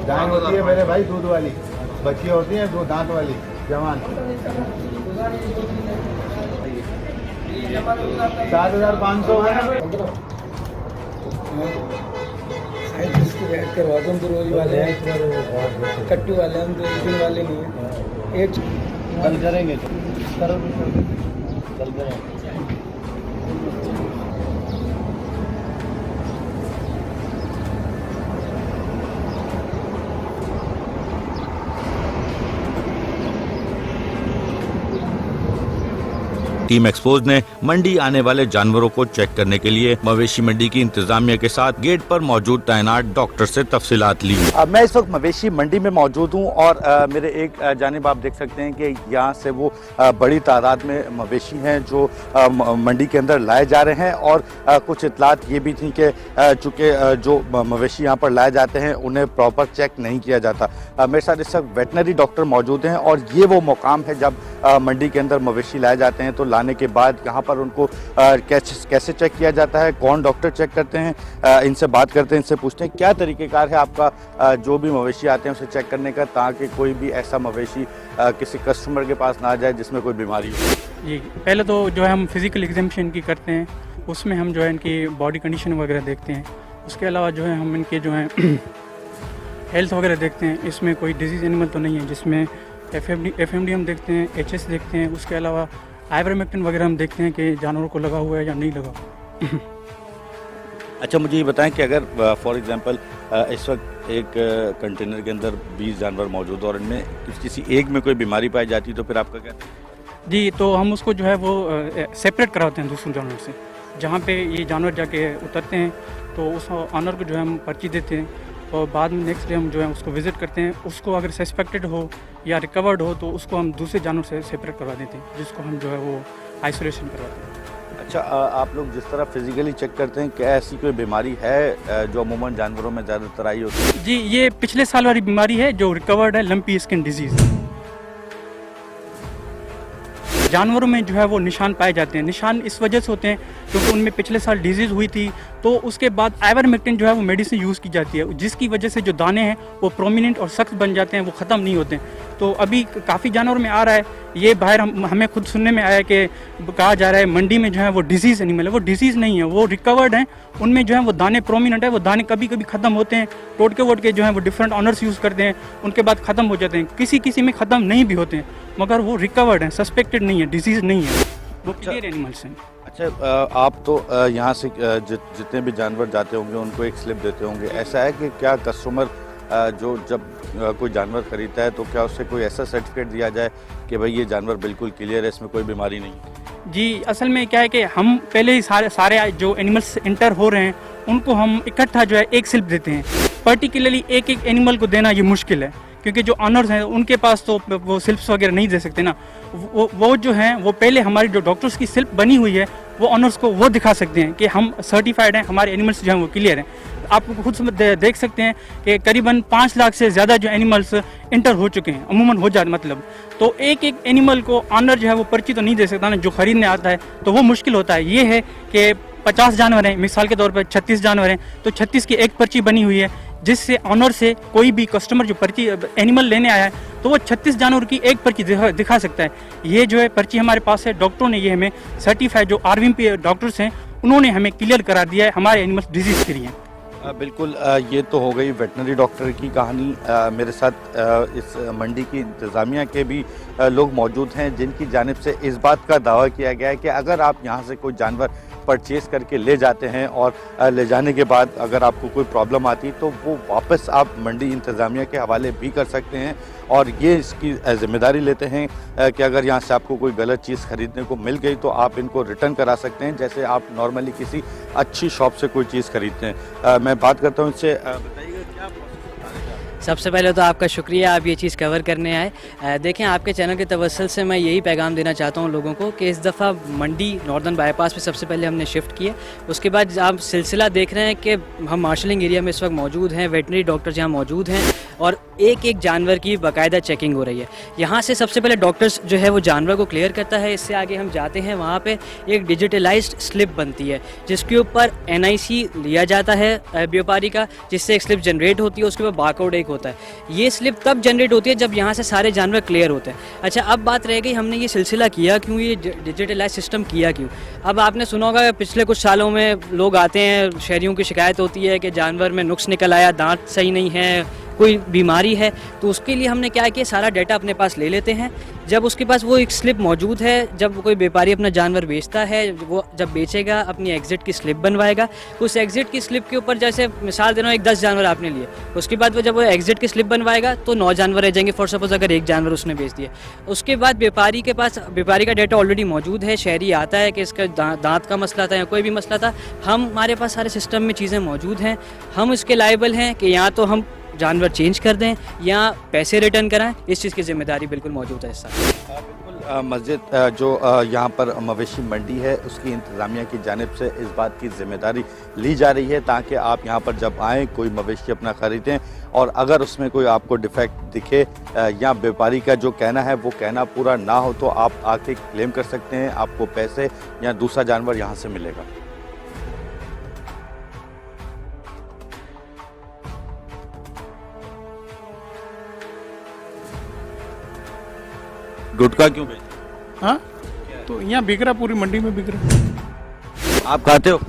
गाय होती है मेरे भाई दूध वाली, बच्ची होती है 2 दांत वाली जवान। 7500 है ना। करवा दो, रोज वाले हैं, कट्टू वाले हम, 2 दिन वाले नहीं है। एक बंद करेंगे तो चल करेंगे। टीम एक्सपोज ने मंडी आने वाले जानवरों को चेक करने के लिए मवेशी मंडी की इंतजामिया के साथ गेट पर मौजूद तैनात डॉक्टर से तफसीलात ली। मैं इस वक्त मवेशी मंडी में मौजूद हूं और मेरे एक जानिब आप देख सकते हैं कि यहाँ से वो बड़ी तादाद में मवेशी हैं जो मंडी के अंदर लाए जा रहे हैं, और कुछ इतलात ये भी थी कि चूँकि जो मवेशी यहाँ पर लाए जाते हैं उन्हें प्रॉपर चेक नहीं किया जाता। मेरे साथ इस वक्त वेटनरी डॉक्टर मौजूद हैं, और ये वो मुकाम है जब मंडी के अंदर मवेशी लाए जाते हैं तो लाने के बाद यहाँ पर उनको कैसे चेक किया जाता है, कौन डॉक्टर चेक करते हैं, इनसे बात करते हैं, इनसे पूछते हैं क्या तरीक़ेकार है आपका जो भी मवेशी आते हैं उसे चेक करने का, ताकि कोई भी ऐसा मवेशी किसी कस्टमर के पास ना जाए जिसमें कोई बीमारी हो। जी, पहले तो जो है हम फिज़िकल एग्जामिनेशन की करते हैं, उसमें हम जो है इनकी बॉडी कंडीशन वगैरह देखते हैं। उसके अलावा जो है हम इनके जो है हेल्थ वगैरह देखते हैं, इसमें कोई डिजीज़ एनिमल तो नहीं है, जिसमें एफएमडी हम देखते हैं, एचएस देखते हैं। उसके अलावा आइवरमेक्टिन वगैरह हम देखते हैं कि जानवरों को लगा हुआ है या नहीं लगा। अच्छा, मुझे ये बताएं कि अगर फॉर एग्जांपल इस वक्त एक कंटेनर के अंदर 20 जानवर मौजूद और इनमें किसी एक में कोई बीमारी पाई जाती तो फिर आपका क्या? जी, तो हम उसको जो है वो सेपरेट करवाते हैं दूसरों जानवर से। जहाँ पे ये जानवर जाके उतरते हैं तो उस ऑनर को जो है हम पर्ची देते हैं और बाद में नेक्स्ट डे हम जो है उसको विज़िट करते हैं। उसको अगर सस्पेक्टेड हो या रिकवर्ड हो तो उसको हम दूसरे जानवर से सेपरेट करवा देते हैं, जिसको हम जो है वो आइसोलेशन करवाते हैं। अच्छा, आप लोग जिस तरह फिजिकली चेक करते हैं, क्या ऐसी कोई बीमारी है जो अमूमन जानवरों में ज़्यादातर आई होती है? जी, ये पिछले साल वाली बीमारी है जो रिकवर्ड है, लंपी स्किन डिजीज़। जानवरों में जो है वो निशान पाए जाते हैं। निशान इस वजह से होते हैं क्योंकि उनमें पिछले साल डिजीज़ हुई थी, तो उसके बाद आइवरमेक्टिन जो है वो मेडिसिन यूज़ की जाती है, जिसकी वजह से जो दाने हैं वो प्रोमिनेंट और सख्त बन जाते हैं, वो ख़त्म नहीं होते हैं। तो अभी काफ़ी जानवरों में आ रहा है ये, बाहर हमें खुद सुनने में आया कि कहा जा रहा है मंडी में जो है वो डिजीज़ एनिमल है। वो डिजीज़ नहीं है, वो रिकवर्ड हैं। उनमें जो है वो दाने प्रोमिनेंट है, वो दाने कभी कभी ख़त्म होते हैं, टोटके वोटके जो है वो डिफरेंट ऑनर्स यूज़ करते हैं, उनके बाद ख़त्म हो जाते हैं। किसी किसी में ख़त्म नहीं भी होते हैं, मगर वो रिकवर्ड हैं, सस्पेक्टेड नहीं है, डिजीज़ नहीं है, वो क्लियर एनिमल्स हैं। अच्छा, आप तो यहाँ से जितने भी जानवर जाते होंगे उनको एक स्लिप देते होंगे। ऐसा है कि क्या कस्टमर जो जब कोई जानवर खरीदता है तो क्या उससे कोई ऐसा सर्टिफिकेट दिया जाए कि भाई ये जानवर बिल्कुल क्लियर है, इसमें कोई बीमारी नहीं है? जी, असल में क्या है कि हम पहले ही सारे जो एनिमल्स इंटर हो रहे हैं उनको हम इकट्ठा जो है एक स्लिप देते हैं। पर्टिकुलरली एक एक एनिमल को देना ये मुश्किल है, क्योंकि जो ऑनर्स हैं उनके पास तो वो स्लिप्स वगैरह नहीं दे सकते ना। वो जो हैं वो पहले हमारी जो डॉक्टर्स की स्लिप बनी हुई है वो ऑनर्स को वो दिखा सकते हैं कि हम सर्टिफाइड हैं, हमारे एनिमल्स जो हैं वो क्लियर हैं। आप खुद देख सकते हैं कि करीबन 5 लाख से ज़्यादा जो एनिमल्स इंटर हो चुके हैं, अमूमन हो जाते मतलब। तो एक एक एनिमल को ऑनर जो है वो पर्ची तो नहीं दे सकता ना, जो खरीदने आता है तो वो मुश्किल होता है। ये है कि 50 जानवर हैं, मिसाल के तौर पर 36 जानवर हैं, तो 36 की एक पर्ची बनी हुई है, जिससे ऑनर से कोई भी कस्टमर जो पर्ची एनिमल लेने आया है तो वो 36 जानवर की एक पर्ची दिखा सकता है। ये जो है पर्ची हमारे पास है, डॉक्टरों ने ये हमें सर्टिफाइड जो RVMP डॉक्टर्स हैं उन्होंने हमें क्लियर करा दिया है, हमारे एनिमल्स डिजीज़ फ्री हैं। बिल्कुल, ये तो हो गई वेटनरी डॉक्टर की कहानी। मेरे साथ इस मंडी की इंतज़ामिया के भी लोग मौजूद हैं, जिनकी जानिब से इस बात का दावा किया गया है कि अगर आप यहाँ से कोई जानवर परचेज़ करके ले जाते हैं और ले जाने के बाद अगर आपको कोई प्रॉब्लम आती तो वो वापस आप मंडी इंतज़ामिया के हवाले भी कर सकते हैं, और ये इसकी ज़िम्मेदारी लेते हैं कि अगर यहाँ से आपको कोई गलत चीज़ ख़रीदने को मिल गई तो आप इनको रिटर्न करा सकते हैं, जैसे आप नॉर्मली किसी अच्छी शॉप से कोई चीज़ खरीदते हैं। मैं बात करता हूँ इससे, बताइएगा क्या सबसे पहले तो आपका शुक्रिया, आप ये चीज़ कवर करने आए। देखें, आपके चैनल के तवस्सुल से मैं यही पैगाम देना चाहता हूँ लोगों को कि इस दफ़ा मंडी नॉर्दर्न बाईपास पे सबसे पहले हमने शिफ्ट किया। उसके बाद आप सिलसिला देख रहे हैं कि हम मार्शलिंग एरिया में इस वक्त मौजूद हैं, वेटनरी डॉक्टर्स यहाँ मौजूद हैं और एक एक जानवर की बाकायदा चेकिंग हो रही है। यहाँ से सबसे पहले डॉक्टर्स जो है वो जानवर को क्लियर करता है। इससे आगे हम जाते हैं, वहाँ पे एक डिजिटलाइज्ड स्लिप बनती है जिसके ऊपर NIC लिया जाता है व्यापारी का, जिससे एक स्लिप जनरेट होती है, उसके ऊपर बारकोड एक होता है। ये स्लिप तब जनरेट होती है जब यहाँ से सारे जानवर क्लियर होते हैं। अच्छा, अब बात रह गई हमने ये सिलसिला किया क्यों, ये डिजिटलाइज सिस्टम किया क्यों। अब आपने सुना होगा पिछले कुछ सालों में लोग आते हैं, शहरियों की शिकायत होती है कि जानवर में नुक्स निकल आया, दांत सही नहीं है, कोई बीमारी है, तो उसके लिए हमने क्या किया, सारा डाटा अपने पास ले लेते हैं। जब उसके पास वो एक स्लिप मौजूद है, जब कोई व्यापारी अपना जानवर बेचता है, वो जब बेचेगा अपनी एग्जिट की स्लिप बनवाएगा। उस एग्जिट की स्लिप के ऊपर, जैसे मिसाल दे रहा हूँ, 10 जानवर आपने लिए, उसके बाद वो जब वो एग्जिट की स्लिप बनवाएगा तो 9 जानवर रह जाएंगे, फॉर सपोज अगर एक जानवर उसने बेच दिया। उसके बाद व्यापारी के पास व्यापारी का डाटा ऑलरेडी मौजूद है, शहरी आता है कि इसका दांत का मसला था या कोई भी मसला था, हमारे पास सारे सिस्टम में चीज़ें मौजूद हैं। हम इसके लायबल हैं कि या तो हम जानवर चेंज कर दें या पैसे रिटर्न कराएं, इस चीज़ की जिम्मेदारी बिल्कुल मौजूद है इस साथ। बिल्कुल, मस्जिद जो यहाँ पर मवेशी मंडी है उसकी इंतज़ामिया की जानिब से इस बात की जिम्मेदारी ली जा रही है ताकि आप यहाँ पर जब आएँ कोई मवेशी अपना ख़रीदें और अगर उसमें कोई आपको डिफेक्ट दिखे या व्यापारी का जो कहना है वो कहना पूरा ना हो तो आप आके क्लेम कर सकते हैं, आपको पैसे या दूसरा जानवर यहाँ से मिलेगा। गुटखा क्यों बेचते? हाँ, तो यहाँ बिक रहा, पूरी मंडी में बिक रहा। आप खाते हो?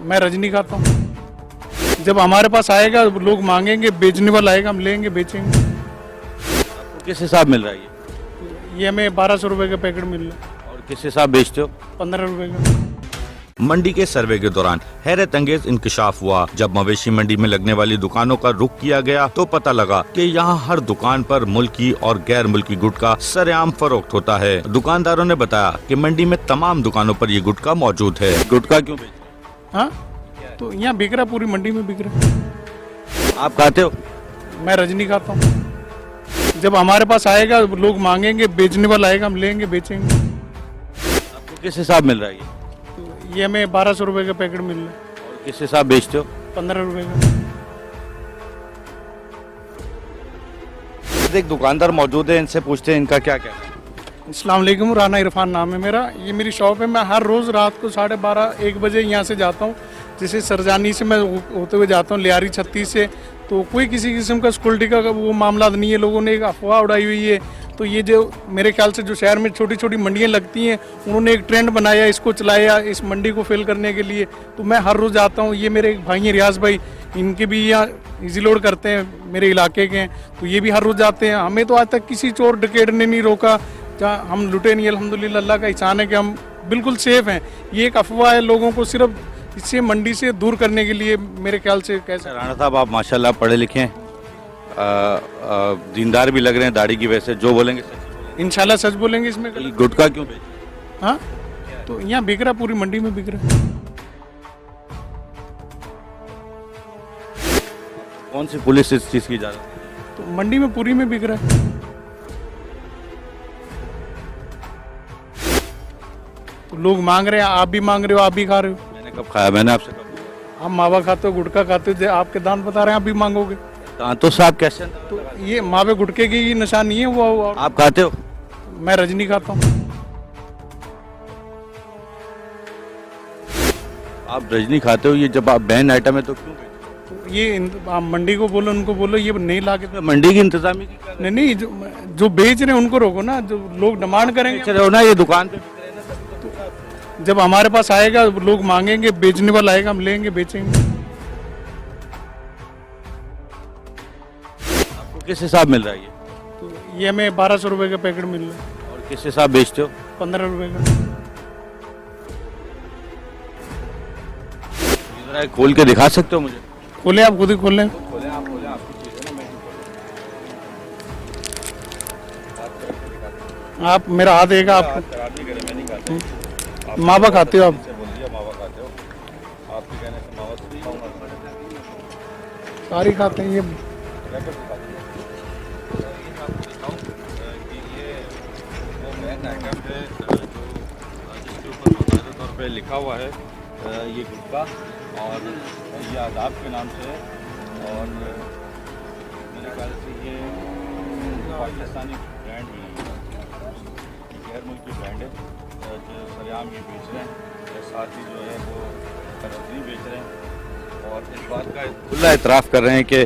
मैं रजनी खाता हूँ। जब हमारे पास आएगा लोग मांगेंगे, बेचने वाला आएगा, हम लेंगे, बेचेंगे। आपको किस हिसाब मिल रहा है ये हमें 1200 रुपये का पैकेट मिल रहा है। और किस हिसाब बेचते हो? 15 रुपये का। मंडी के सर्वे के दौरान हैरत अंगेज इंकशाफ हुआ। जब मवेशी मंडी में लगने वाली दुकानों का रुख किया गया तो पता लगा कि यहाँ हर दुकान पर मुल्की और गैर मुल्की गुटखा सरेआम फरोख्त होता है। दुकानदारों ने बताया कि मंडी में तमाम दुकानों पर ये गुटखा मौजूद है। गुटखा क्यों बेचते? हाँ, तो यहाँ बिक रहा, पूरी मंडी में बिक रहा। आप खाते हो? मैं रजनी खाता हूँ। जब हमारे पास आएगा लोग मांगेंगे, बेचने वाला आएगा, हम लेंगे, बेचेंगे। आपको किस हिसाब मिल रहा है ये? तो ये हमें 1200 रुपए का पैकेट मिल रहा है। और किस हिसाब बेचते हो? 15 रुपए का। एक दुकानदार मौजूद है, इनसे पूछते हैं इनका क्या कहना है। अस्सलाम वालेकुम, राना इरफान नाम है मेरा। ये मेरी शॉप है। मैं हर रोज़ रात को 12:30-1 बजे यहाँ से जाता हूँ। जैसे सरजानी से मैं होते हुए जाता हूँ, लियारी 36 से। तो कोई किसी किस्म का सिक्योरिटी का वो मामला नहीं है। लोगों ने एक अफवाह उड़ाई हुई है। तो ये जो मेरे ख्याल से जो शहर में छोटी छोटी मंडियाँ लगती हैं, उन्होंने एक ट्रेंड बनाया, इसको चलाया इस मंडी को फेल करने के लिए। तो मैं हर रोज़ आता हूँ। ये मेरे भाई हैं रियाज भाई, इनके भी यहाँ इजी लोड करते हैं, मेरे इलाके के हैं। तो ये भी हर रोज़ जाते हैं। हमें तो आज तक किसी चोर डकैत ने नहीं रोका, जहाँ हम लुटे नहीं। अल्हम्दुलिल्लाह, अल्लाह का एहसान है कि हम बिल्कुल सेफ हैं। ये एक अफवाह है, लोगों को सिर्फ इससे मंडी से दूर करने के लिए मेरे ख्याल से। कैसे राणा साहब, आप माशाल्लाह पढ़े लिखे हैं, दीनदार भी लग रहे हैं दाढ़ी की वजह से। जो बोलेंगे इंशाल्लाह सच बोलेंगे। इसमें गुटखा क्यों बेचते? हाँ, तो यहाँ बिक रहा, पूरी मंडी में बिक रहा। कौन सी पुलिस इस चीज की इजाजत? तो मंडी में पूरी में बिक रहा है। तो लोग मांग रहे हैं, आप भी मांग रहे हो, आप भी खा रहे हो। मैंने कब खाया? मैंने आपसे कब? हम मावा खाते हो, गुटखा खाते हो, आपके दांत बता रहे हैं, आप भी मांगोगे। दांतों से आप कैसे? तो ये मावे गुटके की निशान नहीं है वो। आप खाते हो? मैं रजनी खाता हूँ। आप रजनी खाते हो, ये जब आप बैन आइटम है तो क्यों? तो ये आप मंडी को बोलो, उनको बोलो ये नहीं ला के। मंडी की इंतजामी की नहीं, जो बेच रहे हैं उनको रोको ना। जो लोग डिमांड करेंगे रहे हो ना, ये दुकान पे जब हमारे पास आएगा लोग मांगेंगे, बेचने वाला आएगा, हम लेंगे, बेचेंगे। आपको किस हिसाब मिल रहा है ये? तो ये हमें 1200 रुपए का पैकेट मिल रहा है। और किस हिसाब बेचते हो? 15 रुपए का। जरा खोल के दिखा सकते हो मुझे? खोले, आप खुद ही खोल लें। आप मेरा हाथ देगा। आप मावा खाते हो? आप सारी खाते हैं ये। पे लिखा हुआ है ये गुटखा, और ये आदाब के नाम से है। और मेरे ख्याल से ये पाकिस्तानी ब्रांड भी नहीं है, गैर मुल्की ब्रांड है जो सरेआम ये बेच रहे हैं। साथ ही जो है वो रजनी बेच रहे हैं, और इस बात का खुला एतराफ़ कर रहे हैं कि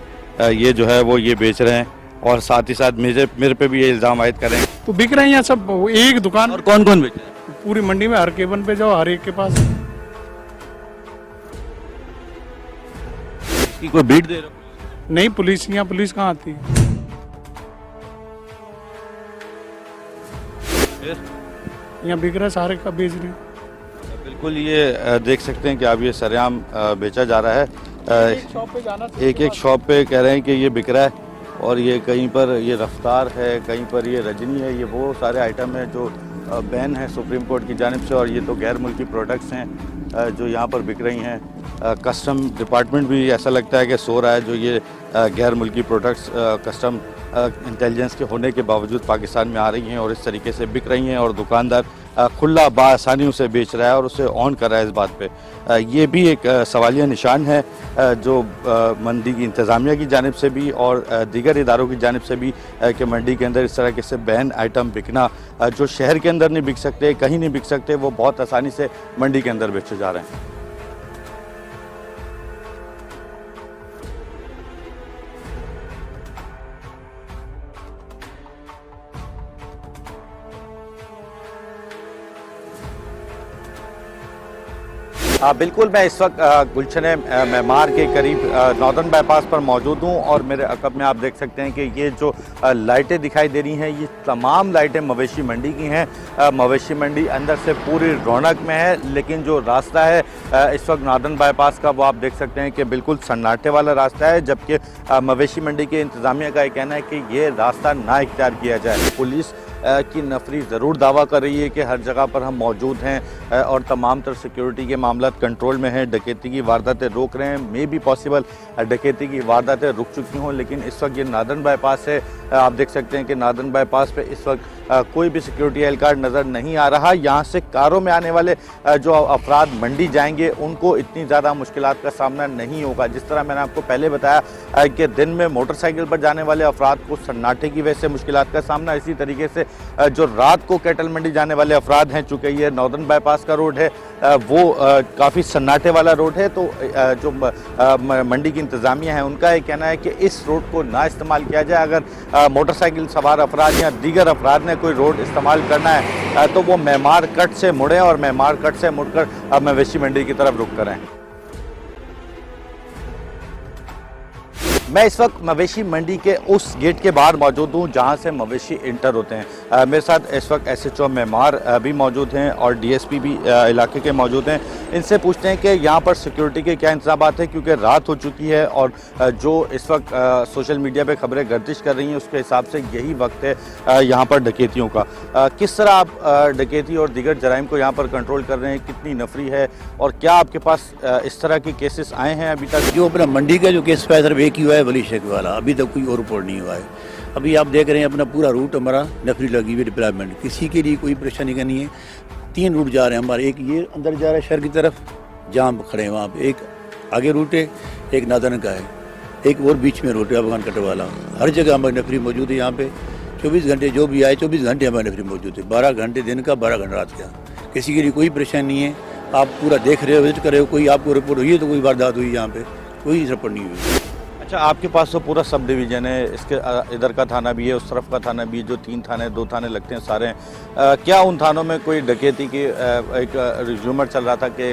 ये जो है वो ये बेच रहे हैं। और साथ ही साथ मेरे पे भी ये इल्ज़ाम आयद कर रहे हैं। तो बिक रहे हैं यहाँ सब एक दुकान। और कौन कौन बेच रहे हैं? पूरी मंडी में हर केबन पे जाओ, हर एक के पास। इसकी कोई बीट दे रहे हो? नहीं, पुलिस यहाँ पुलिस कहाँ आती है? यहाँ बिक रहा है, सारे का बेच रहे हैं। बिल्कुल, ये देख सकते हैं कि अब ये सरेआम बेचा जा रहा है। एक एक शॉप पे कह रहे हैं कि ये बिक रहा है, और ये कहीं पर ये रफ्तार है, कहीं पर ये रजनी है। ये वो सारे आइटम हैं जो बैन है सुप्रीम कोर्ट की जानिब से, और ये तो गैर मुल्की प्रोडक्ट्स हैं जो यहाँ पर बिक रही हैं। कस्टम डिपार्टमेंट भी ऐसा लगता है कि सो रहा है, जो ये गैर मुल्की प्रोडक्ट्स कस्टम इंटेलिजेंस के होने के बावजूद पाकिस्तान में आ रही हैं और इस तरीके से बिक रही हैं, और दुकानदार खुला बासानी उसे बेच रहा है और उसे ऑन कर रहा है। इस बात पे ये भी एक सवालिया निशान है जो मंडी की इंतज़ामिया की जानिब से भी और दीगर इदारों की जानिब से भी कि मंडी के अंदर इस तरह के से बैन आइटम बिकना जो शहर के अंदर नहीं बिक सकते, कहीं नहीं बिक सकते, वो बहुत आसानी से मंडी के अंदर बेचे जा रहे हैं। बिल्कुल, मैं इस वक्त गुलशन मेमार के करीब नॉर्दर्न बाईपास पर मौजूद हूँ और मेरे अकब में आप देख सकते हैं कि ये जो लाइटें दिखाई दे रही हैं, ये तमाम लाइटें मवेशी मंडी की हैं। मवेशी मंडी अंदर से पूरी रौनक में है, लेकिन जो रास्ता है इस वक्त नॉर्दर्न बाईपास का, वो आप देख सकते हैं कि बिल्कुल सन्नाटे वाला रास्ता है, जबकि मवेशी मंडी के इंतज़ामिया का ये कहना है कि ये रास्ता ना इख्तियार किया जाए। पुलिस की नफरी ज़रूर दावा कर रही है कि हर जगह पर हम मौजूद हैं और तमाम तर सिक्योरिटी के मामला कंट्रोल में हैं, डकैती की वारदातें रोक रहे हैं। मे बी पॉसिबल डकैती की वारदातें रुक चुकी हों, लेकिन इस वक्त ये नॉर्दर्न बाईपास है। आप देख सकते हैं कि नॉर्दर्न बाईपास पे इस वक्त कोई भी सिक्योरिटी एहलकार नज़र नहीं आ रहा। यहाँ से कारों में आने वाले जो अफराद मंडी जाएंगे, उनको इतनी ज़्यादा मुश्किलात का सामना नहीं होगा। जिस तरह मैंने आपको पहले बताया कि दिन में मोटरसाइकिल पर जाने वाले अफराद को सन्नाटे की वजह से मुश्किलात का सामना, इसी तरीके से जो रात को कैटल मंडी जाने वाले अफराद हैं, चूँकि ये नॉर्दर्न बाईपास का रोड है, वो काफ़ी सन्नाटे वाला रोड है, तो जो मंडी की इंतज़ामिया है उनका ये कहना है कि इस रोड को ना इस्तेमाल किया जाए। अगर मोटरसाइकिल सवार अफराद या दीगर अफराद ने कोई रोड इस्तेमाल करना है तो वो मेमार कट से मुड़ें और मेमार कट से मुड़कर मवेशी मंडी की तरफ रुख करें। मैं इस वक्त मवेशी मंडी के उस गेट के बाहर मौजूद हूँ जहाँ से मवेशी इंटर होते हैं। मेरे साथ इस वक्त SHO मेमार भी मौजूद हैं और DSP भी इलाके के मौजूद हैं। इनसे पूछते हैं कि यहाँ पर सिक्योरिटी के क्या इंतजाम हैं, क्योंकि रात हो चुकी है और जो इस वक्त सोशल मीडिया पे खबरें गर्दिश कर रही हैं, उसके हिसाब से यही वक्त है यहाँ पर डकैतियों का। किस तरह आप डकैती और दीगर जराइम को यहाँ पर कंट्रोल कर रहे हैं, कितनी नफरी है और क्या आपके पास इस तरह के केसेस आए हैं अभी तक? जो अपना मंडी का जो केस फैसला एक ही हुआ है वली शेख वाला, अभी तक कोई और रिपोर्ट नहीं हुआ है। अभी आप देख रहे हैं अपना पूरा रूट हमारा नफरी लगी हुई डिप्लॉयमेंट, किसी के लिए कोई परेशानी का नहीं है। 3 रूट जा रहे हैं हमारे, एक ये अंदर जा रहा है शहर की तरफ, जहाँ खड़े हैं वहाँ पे, एक आगे रूट है, एक नादन का है, एक और बीच में रूट है अफगान कट वाला। हर जगह हमारी नफरी मौजूद है। यहाँ पे 24 घंटे जो भी आए 24 घंटे हमारी नफरी मौजूद है, 12 घंटे दिन का, 12 घंटे रात का। किसी के लिए कोई परेशानी नहीं है। आप पूरा देख रहे हो, विजिट कर रहे हो, कोई आपको रिपोर्ट हुई है तो कोई वारदात हुई, यहाँ पे कोई रिपोर्ट नहीं हुई। अच्छा, आपके पास तो पूरा सब डिवीज़न है, इसके इधर का थाना भी है, उस तरफ का थाना भी है, जो 3 थाने 2 थाने लगते हैं सारे हैं। क्या उन थानों में कोई डकैती की एक रिज्यूमर चल रहा था कि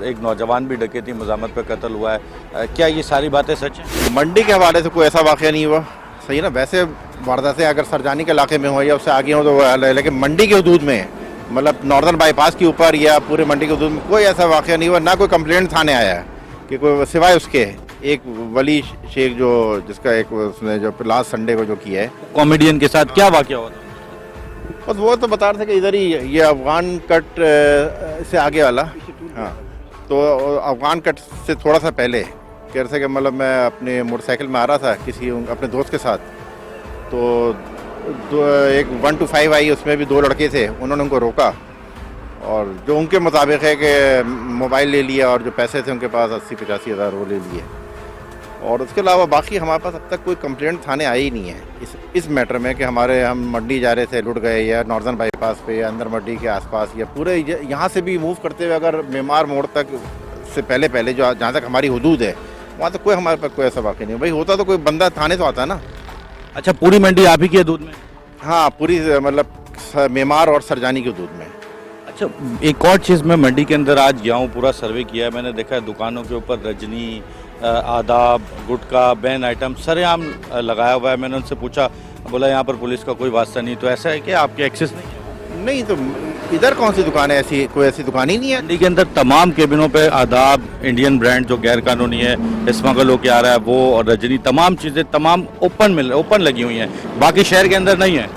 एक नौजवान भी डकैती मज़ामत पे कत्ल हुआ है, क्या ये सारी बातें सच हैं? मंडी के हवाले से कोई ऐसा वाक़या नहीं हुआ, सही ना। वैसे वारदातें अगर सरजानी के इलाके में हो या उससे आगे हो तो वह है, लेकिन मंडी के हदूद में, मतलब नॉर्दर्न बाईपास के ऊपर या पूरे मंडी के हदूद में कोई ऐसा वाक़या नहीं हुआ। ना कोई कंप्लेंट थाने आया है कि कोई, सिवाय उसके एक वली शेख जो जिसका एक उसने जो लास्ट संडे को जो किया है कॉमेडियन के साथ, क्या वाक़या हुआ था? बस वो तो बता रहे थे कि इधर ही ये अफगान कट से आगे वाला, हाँ, तो अफगान कट से थोड़ा सा पहले कह रहे थे कि मतलब मैं अपने मोटरसाइकिल में आ रहा था किसी अपने दोस्त के साथ, तो एक 1 to 5 आई, उसमें भी 2 लड़के थे, उन्होंने उनको रोका और जो उनके मुताबिक है कि मोबाइल ले लिया और जो पैसे थे उनके पास 80-85 हज़ार वो ले लिए। और उसके अलावा बाकी हमारे पास अब तक कोई कंप्लेंट थाने आई ही नहीं है इस मैटर में कि हम मंडी जा रहे थे लुट गए, या नॉर्दर्न बाईपास पे या अंदर मंडी के आसपास, या पूरे यहाँ से भी मूव करते हुए अगर मेमार मोड़ तक से पहले जो जहाँ तक हमारी हुदूद है वहाँ तो कोई हमारे पास कोई ऐसा वाक़या नहीं। भाई होता तो कोई बंदा थाने तो आता ना। अच्छा, पूरी मंडी आप ही के हदूद में? हाँ, पूरी मतलब मेमार और सरजानी के हदूद में। अच्छा, एक और चीज़, मैं मंडी के अंदर आज गया हूँ, पूरा सर्वे किया है, मैंने देखा है दुकानों के ऊपर रजनी, आदाब, गुटखा, बैन आइटम सरेआम लगाया हुआ है। मैंने उनसे पूछा, बोला यहाँ पर पुलिस का कोई वास्ता नहीं। तो ऐसा है कि आपके एक्सेस नहीं? तो इधर कौन सी दुकान है, ऐसी कोई ऐसी दुकान ही नहीं है। मंडी के अंदर तमाम केबिनों पे आदाब, इंडियन ब्रांड जो गैर कानूनी है, स्मगल होके आ रहा है वो, और रजनी, तमाम चीज़ें तमाम ओपन लगी हुई हैं, बाकी शहर के अंदर नहीं है।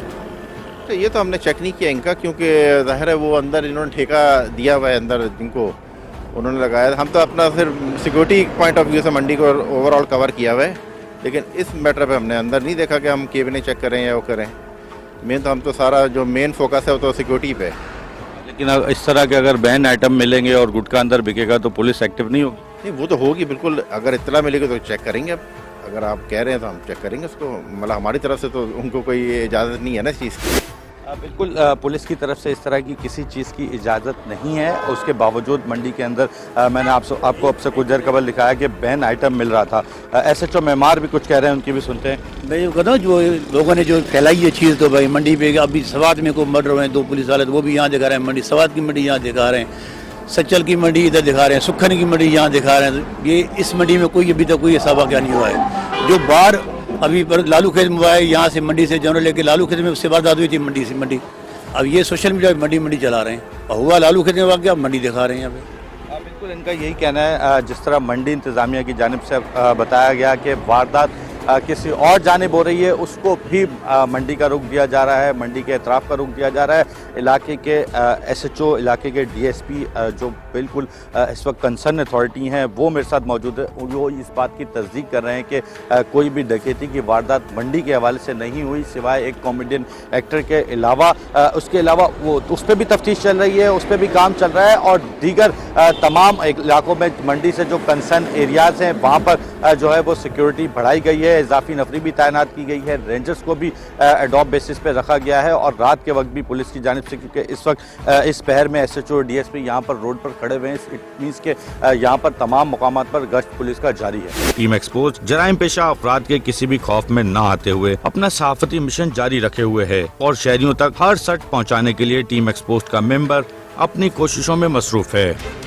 तो ये तो हमने चेक नहीं किया इनका, क्योंकि ज़ाहिर है वो अंदर इन्होंने ठेका दिया हुआ है, अंदर जिनको उन्होंने लगाया। हम तो अपना सिर्फ सिक्योरिटी पॉइंट ऑफ व्यू से मंडी को ओवरऑल कवर किया हुआ है, लेकिन इस मैटर पे हमने अंदर नहीं देखा कि हम केबिनें चेक करें या वो करें। मेन तो हम तो सारा जो मेन फोकस है वो तो सिक्योरिटी पे। लेकिन इस तरह के अगर बैन आइटम मिलेंगे और गुटखा अंदर बिकेगा तो पुलिस एक्टिव नहीं होगी? नहीं, वो तो होगी बिल्कुल, अगर इत्तला मिलेगी तो चेक करेंगे। अब अगर आप कह रहे हैं तो हम चेक करेंगे उसको, मतलब हमारी तरफ से तो उनको कोई इजाज़त नहीं है ना इस चीज़ की। बिल्कुल, पुलिस की तरफ से इस तरह की किसी चीज़ की इजाज़त नहीं है। उसके बावजूद मंडी के अंदर मैंने आपको अब से कुछ देर कबल दिखाया कि बैन आइटम मिल रहा था। SHO मेमार भी कुछ कह रहे हैं, उनकी भी सुनते हैं। मैं ये कहता हूँ जो लोगों ने जो फैलाई है चीज़, तो भाई मंडी पे अभी सवात में को मर्डर हुए हैं 2 पुलिस वाले, तो वो भी यहाँ दिखा रहे हैं, मंडी सवात की मंडी यहाँ दिखा रहे हैं। सच्चल की मंडी इधर दिखा रहे हैं, सुखन की मंडी यहाँ दिखा रहे हैं। ये इस मंडी में कोई अभी तक कोई ऐसा वाक़या नहीं हुआ है। जो बाहर अभी पर लालू खेत में हुआ है, यहाँ से मंडी से जनरल लेके लालू खेत में उससे वारदात हुई थी मंडी से मंडी। अब ये सोशल मीडिया पे मंडी चला रहे हैं और हुआ लालू खेत में वाक़या, मंडी दिखा रहे हैं यहाँ पे। बिल्कुल इनका यही कहना है, जिस तरह मंडी इंतज़ामिया की जानिब से बताया गया कि वारदात किसी और जानिब हो रही है, उसको भी मंडी का रुख दिया जा रहा है, मंडी के एतराफ़ का रुख दिया जा रहा है। इलाके के SHO, इलाके के DSP जो बिल्कुल इस वक्त कंसर्न अथॉरिटी हैं, वो मेरे साथ मौजूद है। वो इस बात की तस्दीक कर रहे हैं कि कोई भी डकैती की वारदात मंडी के हवाले से नहीं हुई, सिवाय एक कॉमेडियन एक्टर के अलावा। उसके अलावा वो उस पर भी तफ्तीश चल रही है, उस पर भी काम चल रहा है और दीगर तमाम इलाकों में मंडी से जो कंसर्न एरियाज़ हैं वहाँ पर जो है वो सिक्योरिटी बढ़ाई गई है, इजाफी नफरी भी तैनात की गई है, रेंजर्स को भी एडॉप बेसिस पे रखा गया है और रात के वक्त भी पुलिस की जानिब से, क्योंकि इस वक्त इस पहर में SHO और DSP यहाँ पर रोड पर खड़े हुए हैं, इट मीन्स के यहाँ पर तमाम मुकामात पर गश्त पुलिस का जारी है। टीम एक्सपोज जराइम पेशा अफराद के किसी भी खौफ में ना आते हुए अपना सहाफती मिशन जारी रखे हुए है और शहरियों तक हर सच पहुँचाने के लिए टीम एक्सपोज का मेंबर अपनी कोशिशों में मसरूफ है।